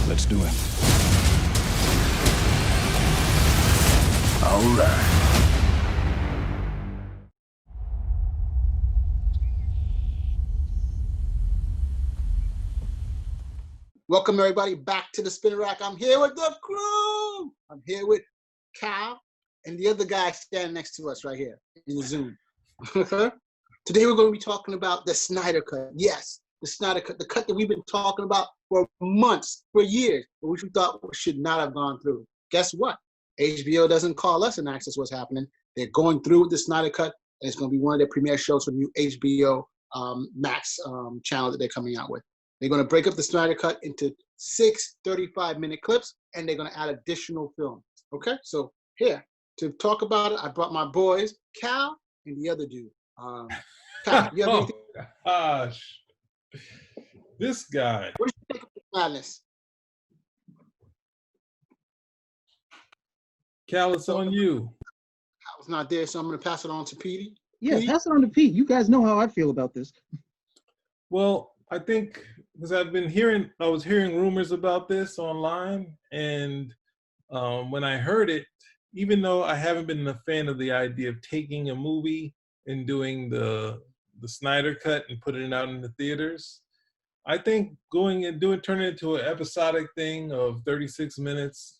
Let's do it. All right. Welcome everybody back to the Spin Rack. I'm here with the crew. I'm here with Cal and the other guy standing next to us right here in the Zoom. Today we're going to be talking about the Snyder Cut. Yes, the Snyder Cut, the cut that we've been talking about for months, for years, but which we thought should not have gone through. Guess what? HBO doesn't call us and ask us what's happening. They're going through with the Snyder Cut, and it's going to be one of their premiere shows for the new HBO Max channel that they're coming out with. They're going to break up the Snyder Cut into 6 35-minute clips, and they're going to add additional film. Okay, so here to talk about it, I brought my boys, Cal and the other dude. Cal, you have anything? Gosh, this guy. What do you think of this madness? Cal, it's on you. Cal's not there, so I'm going to pass it on to Petey. Yeah, Petey? pass it on to Pete. You guys know how I feel about this. Well, I think because I was hearing rumors about this online, and when I heard it, even though I haven't been a fan of the idea of taking a movie and doing the Snyder Cut and putting it out in the theaters, I think turning it into an episodic thing of 36 minutes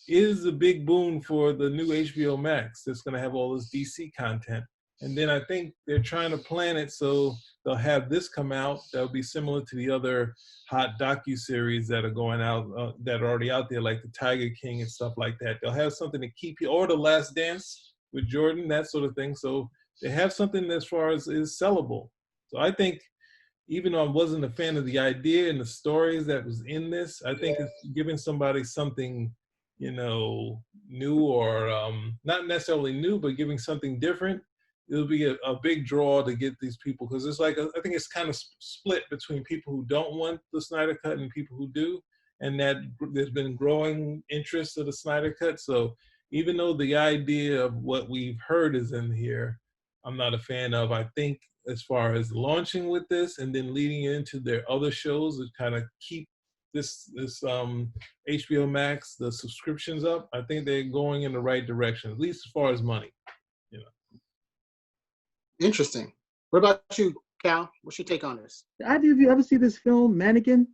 is a big boon for the new HBO Max that's going to have all this DC content. And then I think they're trying to plan it so they'll have this come out that'll be similar to the other hot docuseries that are going out, that are already out there, like the Tiger King and stuff like that. They'll have something to keep you, or The Last Dance with Jordan, that sort of thing. So they have something as far as is sellable. So I think, even though I wasn't a fan of the idea and the stories that was in this, I think it's giving somebody something, new, or not necessarily new, but giving something different. It'll be a big draw to get these people, because it's like, I think it's kind of split between people who don't want the Snyder Cut and people who do, and that there's been growing interest of the Snyder Cut. So even though the idea of what we've heard is in here, I'm not a fan of. I think as far as launching with this and then leading into their other shows that kind of keep this HBO Max, the subscriptions up, I think they're going in the right direction, at least as far as money. Interesting. What about you, Cal? What's your take on this? Either of you ever see this film, Mannequin,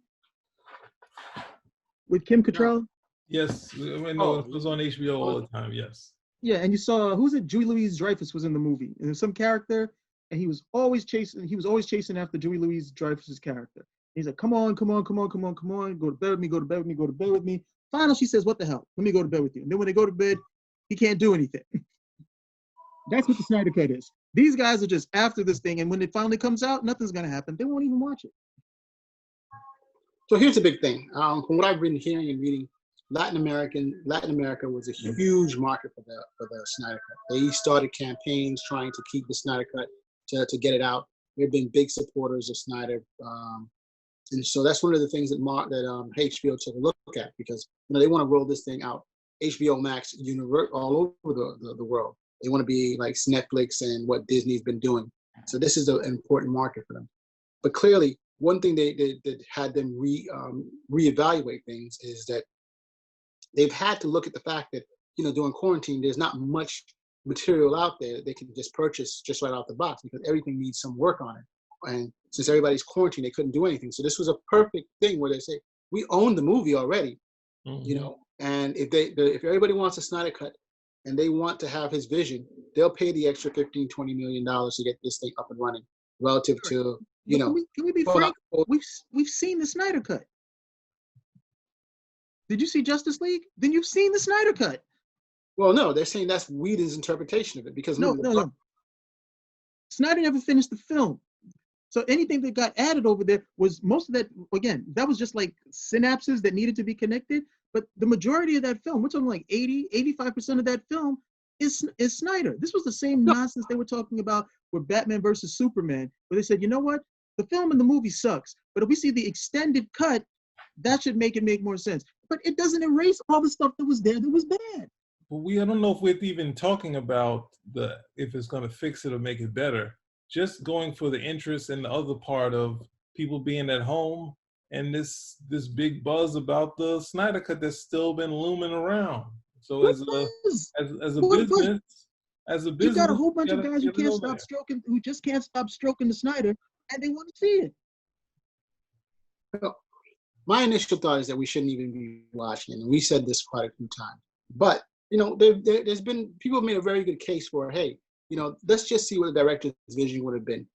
with Kim Cattrall? Yes, I know it was on HBO all the time, yes. Yeah, and you saw, who's it? Julie Louis-Dreyfus was in the movie. And there's some character, and he was always chasing after Julie Louis-Dreyfus's character. He's like, come on, go to bed with me, go to bed with me. Finally, she says, what the hell? Let me go to bed with you. And then when they go to bed, he can't do anything. That's what the Snyder Cut is. These guys are just after this thing, and when it finally comes out, nothing's going to happen. They won't even watch it. So here's the big thing. From what I've been hearing and reading, Latin America was a huge market for the Snyder Cut. They started campaigns trying to keep the Snyder Cut to get it out. They've been big supporters of Snyder, and so that's one of the things that HBO took a look at, because they want to roll this thing out, HBO Max universe, all over the world. They want to be like Netflix and what Disney's been doing. So this is an important market for them. But clearly, one thing they had them reevaluate things is that they've had to look at the fact that, during quarantine, there's not much material out there that they can just purchase just right out the box, because everything needs some work on it. And since everybody's quarantined, they couldn't do anything. So this was a perfect thing where they say, we own the movie already, and if everybody wants a Snyder Cut, and they want to have his vision, they'll pay the extra $15, $20 million to get this thing up and running, relative to, Can we be frank? We've seen the Snyder Cut. Did you see Justice League? Then you've seen the Snyder Cut. Well, no, they're saying that's Whedon's interpretation of it, because No. Snyder never finished the film. So anything that got added over there was, most of that, again, that was just like synapses that needed to be connected. But the majority of that film, we're talking like 85% of that film is Snyder. This was the same nonsense they were talking about with Batman versus Superman, where they said, you know what? The film and the movie sucks, but if we see the extended cut, that should make more sense. But it doesn't erase all the stuff that was there that was bad. But I don't know if we're even talking about if it's going to fix it or make it better. Just going for the interest and the other part of people being at home and this big buzz about the Snyder Cut that's still been looming around. So What as a buzz? as a What buzz? business, You got a whole you bunch of gotta- guys you who gotta can't know stop that. stroking, who just can't stop stroking the Snyder, and they want to see it. Well, my initial thought is that we shouldn't even be watching it, and we said this quite a few times. But there's been people have made a very good case for, hey, let's just see what the director's vision would have been,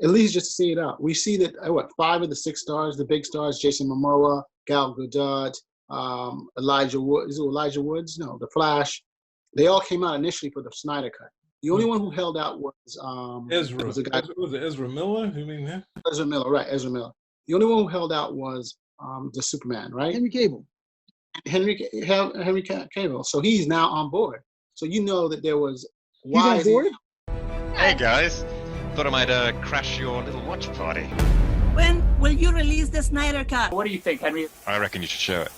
at least just to see it out. We see that 5 of the 6 stars, the big stars, Jason Momoa, Gal Gadot, Elijah Woods, no, The Flash, they all came out initially for the Snyder Cut. The only one who held out was Ezra. was a guy, Was it Ezra Miller? You mean him? Ezra Miller, right? Ezra Miller. The only one who held out was the Superman, right? Henry Cable. Henry Cavill. So he's now on board. So you know that there was. He's on board? Hey guys, thought I might crash your little watch party. When will you release the Snyder Cut? What do you think, Henry? I reckon you should show it.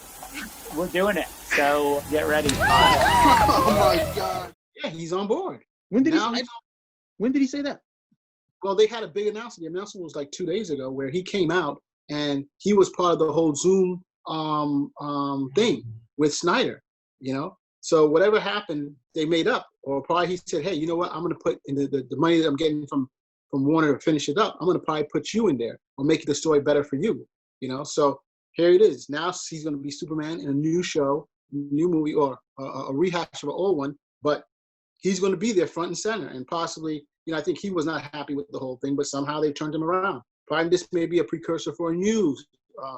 We're doing it, so get ready. Oh my God! Yeah, he's on board. When did Now he? When did he say that? Well, they had a big announcement. The announcement was like 2 days ago, where he came out and he was part of the whole Zoom thing with Snyder. So whatever happened, they made up, or probably he said, "Hey, you know what? I'm going to put in the money that I'm getting from Warner to finish it up. I'm going to probably put you in there, or make the story better for you." So here it is. Now he's going to be Superman in a new show, new movie, or a rehash of an old one, but he's going to be there front and center, and possibly, I think he was not happy with the whole thing, but somehow they turned him around. Probably this may be a precursor for a new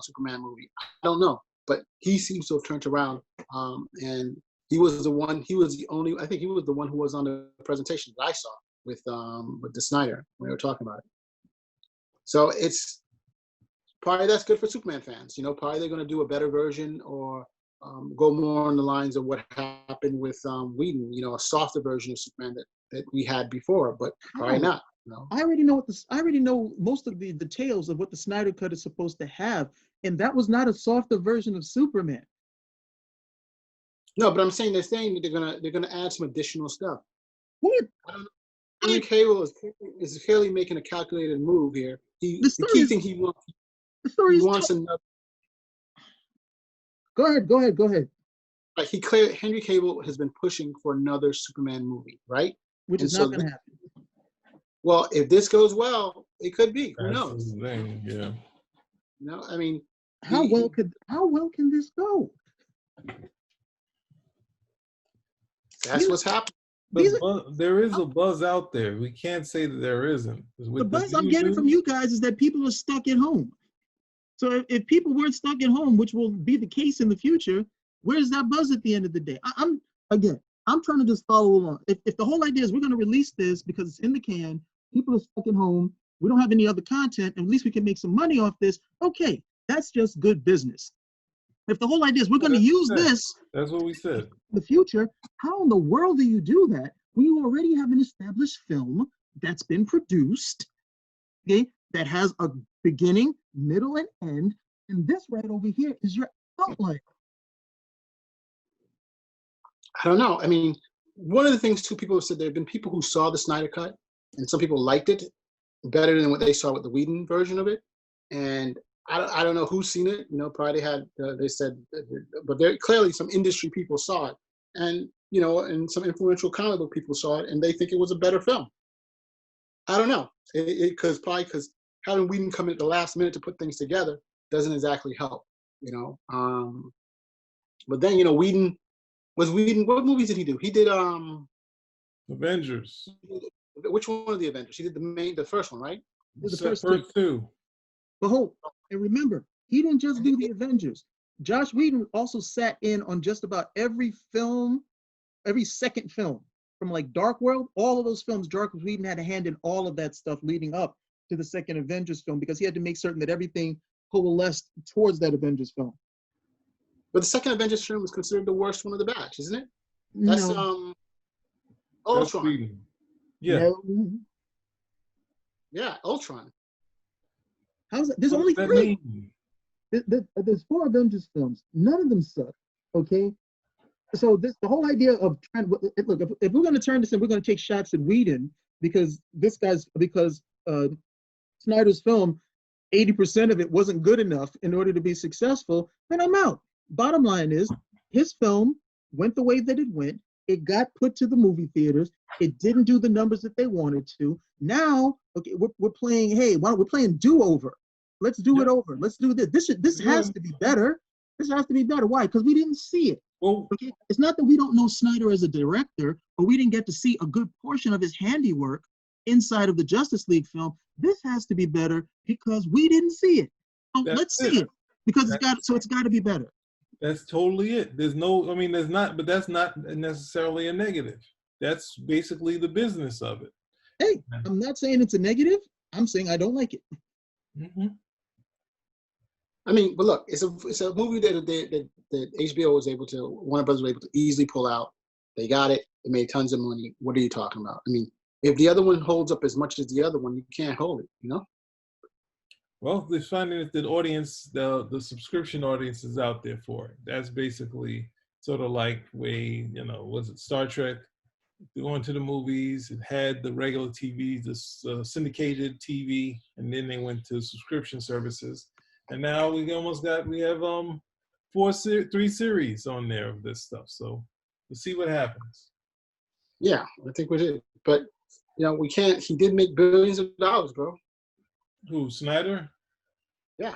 Superman movie. I don't know, but he seems to have turned around, and he was the one. He was the only. I think he was the one who was on the presentation that I saw with the Snyder when they were talking about it. So it's probably that's good for Superman fans. Probably they're going to do a better version, or go more on the lines of what happened with Whedon. A softer version of Superman that we had before, but probably not. I already know I already know most of the details of what the Snyder Cut is supposed to have, and that was not a softer version of Superman. No, but I'm saying that they're gonna add some additional stuff. What? Henry Cavill is clearly making a calculated move here. The key thing he wants. The story is another. Go ahead. Like Henry Cavill has been pushing for another Superman movie, right? Which is not going to happen. Well, if this goes well, it could be. Who knows? Yeah. I mean, how well can this go? That's what's happening. But there is a buzz out there. We can't say that there isn't. The buzz I'm getting from you guys is that people are stuck at home. So if people weren't stuck at home, which will be the case in the future, where's that buzz at the end of the day? I'm trying to just follow along. If the whole idea is we're going to release this because it's in the can, people are stuck at home, we don't have any other content, and at least we can make some money off this, okay, that's just good business. If the whole idea is we're going to use this, that's what we said. In the future, how in the world do you do that when you already have an established film that's been produced, okay, that has a beginning, middle, and end, and this right over here is your outline? I don't know. I mean, one of the things too, people have said there have been people who saw the Snyder Cut, and some people liked it better than what they saw with the Whedon version of it. And I don't know who's seen it. Probably they said, but there clearly some industry people saw it, and and some influential comic book people saw it, and they think it was a better film. I don't know, because having Whedon come in at the last minute to put things together doesn't exactly help. But then Whedon. What movies did he do? He did Avengers. Which one of the Avengers? He did the first one, right? The first two. But hold, and remember, he didn't just do the Avengers. Josh Whedon also sat in on just about every film, every second film, from like Dark World, all of those films. Josh Whedon had a hand in all of that stuff leading up to the second Avengers film, because he had to make certain that everything coalesced towards that Avengers film. But the second Avengers film was considered the worst one of the batch, isn't it? That's Ultron. Yeah. No. Yeah, Ultron. How's that? There's only 3. There's 4 Avengers films. None of them suck. Okay. So the whole idea of trying to look, if we're going to turn this in, we're going to take shots at Whedon because Snyder's film 80% of it wasn't good enough in order to be successful, then I'm out. Bottom line is, his film went the way that it went. It got put to the movie theaters. It didn't do the numbers that they wanted to. Now, okay, we're playing, hey, we're playing do-over. Let's do it over. Let's do this. This has to be better. This has to be better. Why? Because we didn't see it. Well, okay, it's not that we don't know Snyder as a director, or we didn't get to see a good portion of his handiwork inside of the Justice League film. This has to be better because we didn't see it. So let's see it because it's got to be better. That's totally it. There's no, I mean, there's not, but that's not necessarily a negative. That's basically the business of it. Hey, I'm not saying it's a negative. I'm saying I don't like it. Mm-hmm. I mean, but look, it's a movie that HBO was able to, Warner Brothers was able to easily pull out. They got it. It made tons of money. What are you talking about? I mean, if the other one holds up as much as the other one, you can't hold it, you know? Well, they're finding that the audience, the subscription audience is out there for it. That's basically sort of like was it Star Trek? Going to the movies, it had the regular TV, this syndicated TV, and then they went to subscription services. And now we have 3 series on there of this stuff. So we'll see what happens. Yeah, I think we did. But, we can't, he did make billions of dollars, bro. Who, Snyder? Yeah.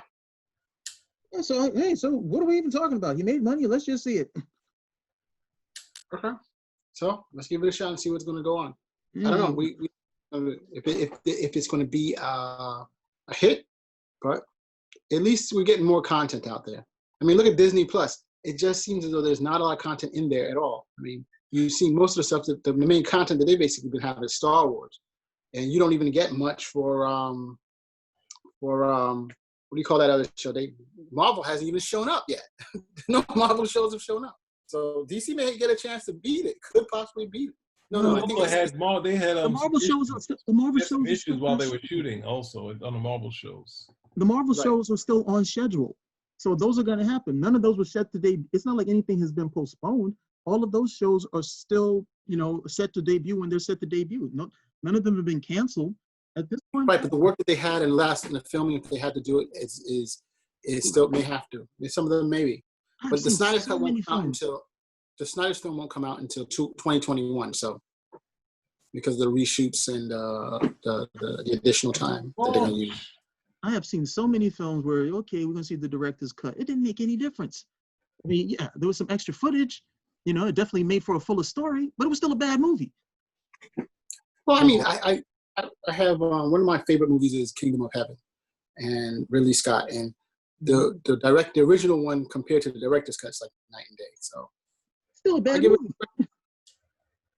Yeah, so what are we even talking about? He made money. Let's just see it. Okay. So let's give it a shot and see what's going to go on. I don't know. We if it's going to be a hit, but at least we're getting more content out there. I mean, look at Disney Plus. It just seems as though there's not a lot of content in there at all. I mean, you've seen most of the stuff that the main content that they basically been having is Star Wars, and you don't even get much for what do you call that other show? Marvel hasn't even shown up yet. No Marvel shows have shown up. So DC may get a chance to beat it. Could possibly beat it. No. I think they had the Marvel shows. The Marvel shows issues while they were shooting also on the Marvel shows. The Marvel shows are still on schedule, so those are going to happen. None of those were set to debut. It's not like anything has been postponed. All of those shows are still, set to debut when they're set to debut. No, none of them have been canceled at this point. Right, but the work that they had in the filming, if they had to do it, is still may have to. Some of them maybe. But the Snyder's Cut won't come out until the Snyder's film won't come out until 2021. So because of the reshoots and the additional time that they're going to use. I have seen so many films where we're going to see the director's cut. It didn't make any difference. I mean, yeah, there was some extra footage. It definitely made for a fuller story, but it was still a bad movie. Well, I mean, I have one of my favorite movies is Kingdom of Heaven, and Ridley Scott, and the original one compared to the director's cut is like night and day. So still a bad movie.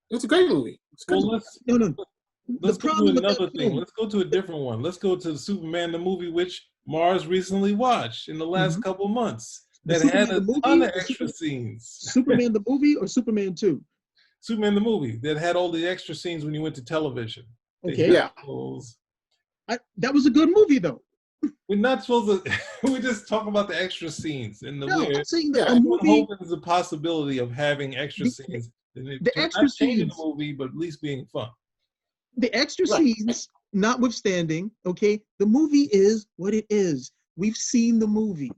It's a great movie. Let's go to another thing. Let's go to a different one. Let's go to Superman the movie, which Mars recently watched in the last couple months. That had a ton of extra scenes. Superman the movie or Superman 2? Superman the movie that had all the extra scenes when you went to television. Okay. Yeah. That was a good movie though. We're not supposed to. We just talk about the extra scenes in the I'm saying that a movie. There's a possibility of having extra scenes. The extra scenes in the movie, but at least being fun. The extra scenes, notwithstanding, okay, the movie is what it is. We've seen the movie.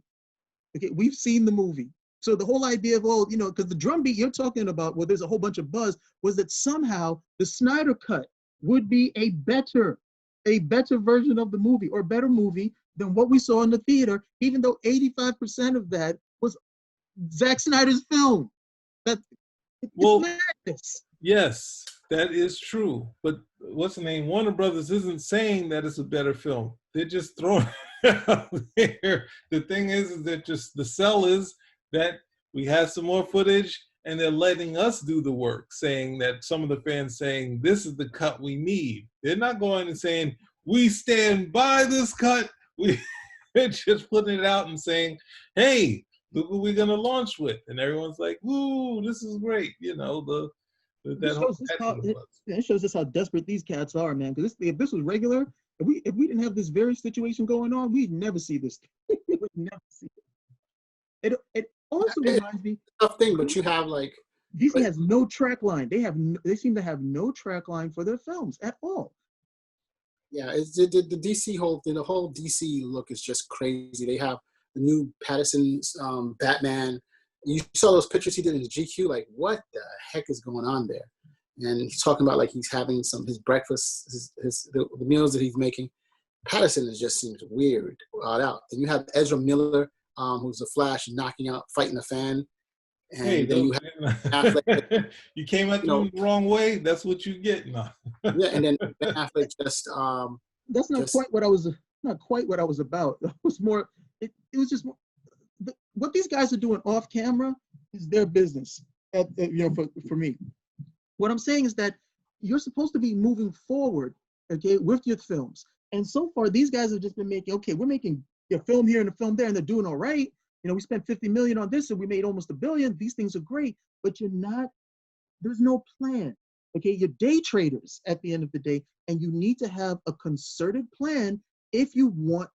Okay, we've seen the movie. So the whole idea of, because the drumbeat you're talking about, well, there's a whole bunch of buzz, was that somehow the Snyder Cut would be a better version of the movie or better movie than what we saw in the theater, even though 85% of that was Zack Snyder's film. It's madness. Yes, that is true. But what's the name? Warner Brothers isn't saying that it's a better film. They're just throwing it out there. The thing is that just the sell is that we have some more footage and they're letting us do the work, saying that some of the fans saying this is the cut we need. They're not going and saying, we stand by this cut. They're just putting it out and saying, hey, look what we're going to launch with. And everyone's like, woo, this is great. It shows us how desperate these cats are, man. Because if this was regular, if we didn't have this very situation going on, we'd never see this. We would never see it. It also reminds me. Tough thing, but you have like DC has no track line. They seem to have no track line for their films at all. Yeah, the DC the whole DC look is just crazy. They have the new Pattinson's Batman. You saw those pictures he did in the GQ. Like, what the heck is going on there? And he's talking about like he's having his breakfast, the meals that he's making. Pattinson just seems weird, odd out. And you have Ezra Miller, who's the Flash, fighting a fan. And hey, then you have Affleck. You came at them the wrong way. That's what you get now. Yeah, and then Ben Affleck just. That's not quite what I was. Not quite what I was about. It was more. It was just more, what these guys are doing off camera is their business. For me, what I'm saying is that you're supposed to be moving forward, okay, with your films. And so far, these guys have just been making. Okay, we're making a film here and a film there, and they're doing all right. We spent $50 million on this, and we made almost $1 billion. These things are great, but you're not. There's no plan. Okay, you're day traders at the end of the day, and you need to have a concerted plan if you want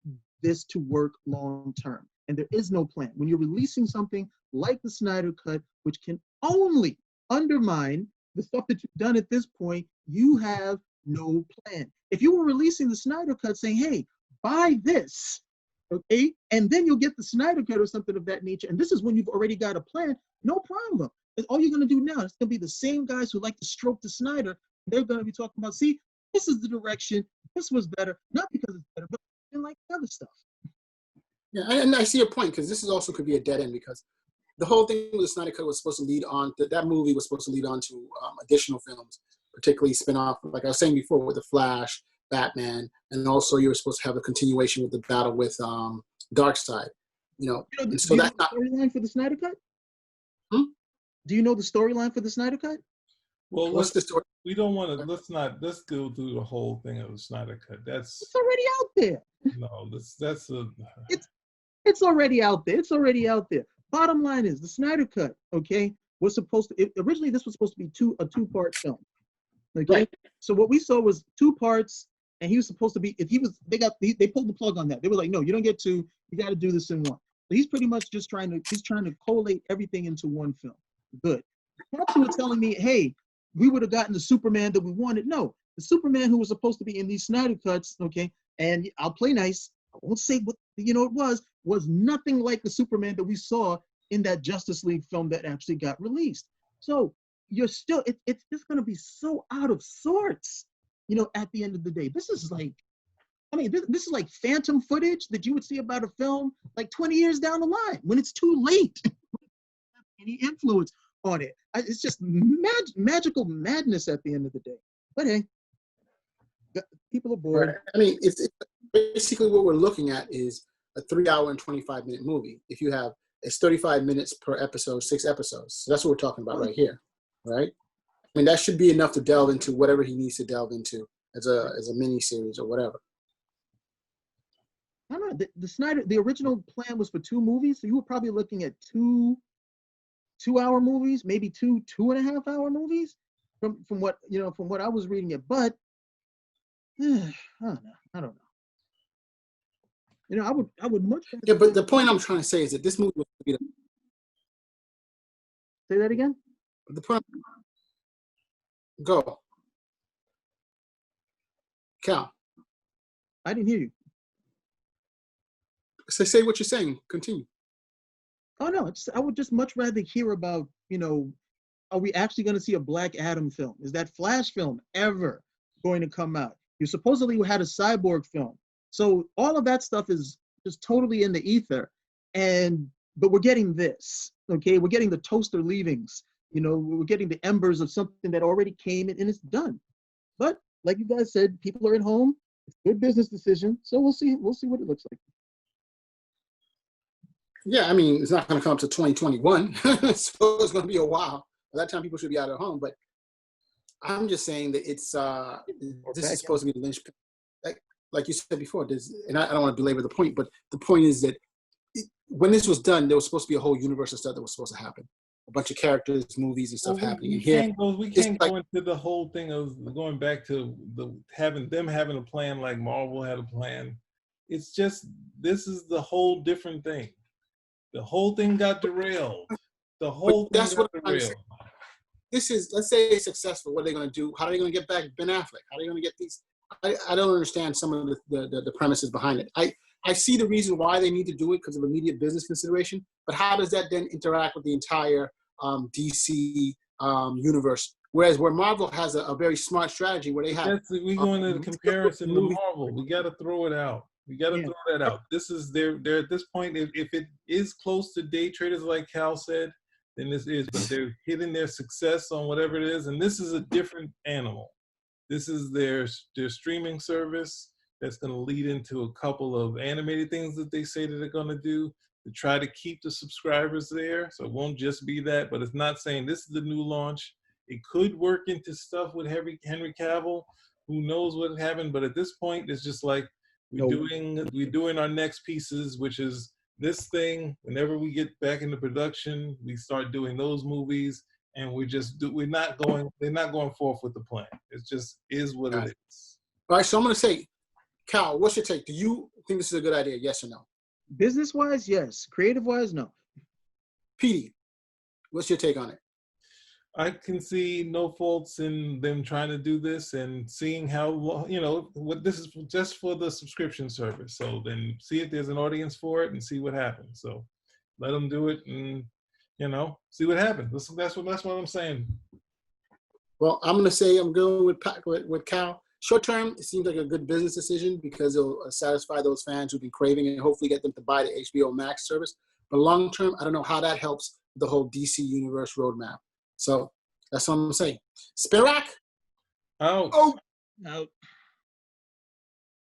this to work long term. And there is no plan. When you're releasing something like the Snyder Cut, which can only undermine the stuff that you've done at this point, you have no plan. If you were releasing the Snyder Cut saying, hey, buy this, okay, and then you'll get the Snyder Cut or something of that nature, and this is when you've already got a plan, no problem. And all you're going to do now is going to be the same guys who like to stroke the Snyder. They're going to be talking about, see, this is the direction. This was better, not because it's better, but like other stuff. Yeah, and I see your point, because this is also could be a dead end, because the whole thing with the Snyder Cut was supposed to lead on, that movie was supposed to lead on to additional films, particularly spin-off, like I was saying before, with The Flash, Batman, and also you were supposed to have a continuation with the battle with Darkseid. And so that's not the storyline for the Snyder Cut? Hmm? Do you know the storyline for the Snyder Cut? Well, what's the story? We don't want to. Let's go through the whole thing of the Snyder Cut. It's already out there. No, that's a. It's already out there. It's already out there. Bottom line is the Snyder Cut. Okay, was supposed to. Originally, this was supposed to be a two-part film. Okay, right. So what we saw was 2 parts, and he was supposed to be. They pulled the plug on that. They were like, no, you don't get 2. You got to do this in 1. So he's pretty much just trying to collate everything into 1 film. Good. Perhaps you were telling me, hey, we would have gotten the Superman that we wanted. No, the Superman who was supposed to be in these Snyder Cuts, okay, and I'll play nice. I won't say what it was nothing like the Superman that we saw in that Justice League film that actually got released. So you're still, it's just going to be so out of sorts, at the end of the day. This is like, this is like phantom footage that you would see about a film like 20 years down the line when it's too late. Any influence on it. It's just magical madness at the end of the day. But hey, people are bored. Right. It's basically what we're looking at is a 3-hour and 25-minute movie. If you have, it's 35 minutes per episode, 6 episodes. So that's what we're talking about right here, right? That should be enough to delve into whatever he needs to delve into as a mini series or whatever. I don't know. The original plan was for 2 movies, so you were probably looking at 2-hour movies, maybe 2.5-hour movies, from what I was reading it. But I don't know. I would much. Yeah, but the point I'm trying to say is that this movie was to be Say that again. The point. Go, Cal. I didn't hear you. Say what you're saying. Continue. Oh no, I would just much rather hear about, are we actually going to see a Black Adam film? Is that Flash film ever going to come out? You supposedly had a Cyborg film. So all of that stuff is just totally in the ether. But we're getting this, okay? We're getting the toaster leavings. We're getting the embers of something that already came and it's done. But like you guys said, people are at home. It's a good business decision. So we'll see what it looks like. Yeah, it's not going to come up to 2021, so it's going to be a while. By that time, people should be out of home. But I'm just saying that it's this is supposed to be the linchpin. Like you said before, and I don't want to belabor the point, but the point is that when this was done, there was supposed to be a whole universe of stuff that was supposed to happen. A bunch of characters, movies, and stuff happening. We can't go into the whole thing of going back to having a plan like Marvel had a plan. It's just, this is the whole different thing. The whole thing got derailed. That's what I'm saying. This is, let's say it's successful. What are they going to do? How are they going to get back Ben Affleck? How are they going to get these? I don't understand some of the premises behind it. I see the reason why they need to do it because of immediate business consideration, but how does that then interact with the entire DC universe? Whereas where Marvel has a very smart strategy where they have we go into the comparison to movie. Marvel. We got to throw it out. We got to throw that out. This is they're at this point. If it is close to day traders, like Cal said, then this is. But they're hitting their success on whatever it is, and this is a different animal. This is their streaming service that's going to lead into a couple of animated things that they say that they're going to do to try to keep the subscribers there. So it won't just be that, but it's not saying this is the new launch. It could work into stuff with Henry Cavill. Who knows what happened? But at this point, it's just like we're doing our next pieces, which is this thing. Whenever we get back into production, we start doing those movies, and they're not going forth with the plan. It just is what it is. All right, so I'm going to say, Cal, what's your take? Do you think this is a good idea? Yes or no? Business-wise, yes. Creative-wise, no. Petey, what's your take on it? I can see no faults in them trying to do this and seeing how, what this is just for the subscription service. So then see if there's an audience for it and see what happens. So let them do it and, see what happens. That's what I'm saying. Well, I'm going to say I'm going with Cal. Short term, it seems like a good business decision because it'll satisfy those fans who've been craving it and hopefully get them to buy the HBO Max service. But long term, I don't know how that helps the whole DC Universe roadmap. So that's what I'm saying. Spirak? Out. Oh. Out.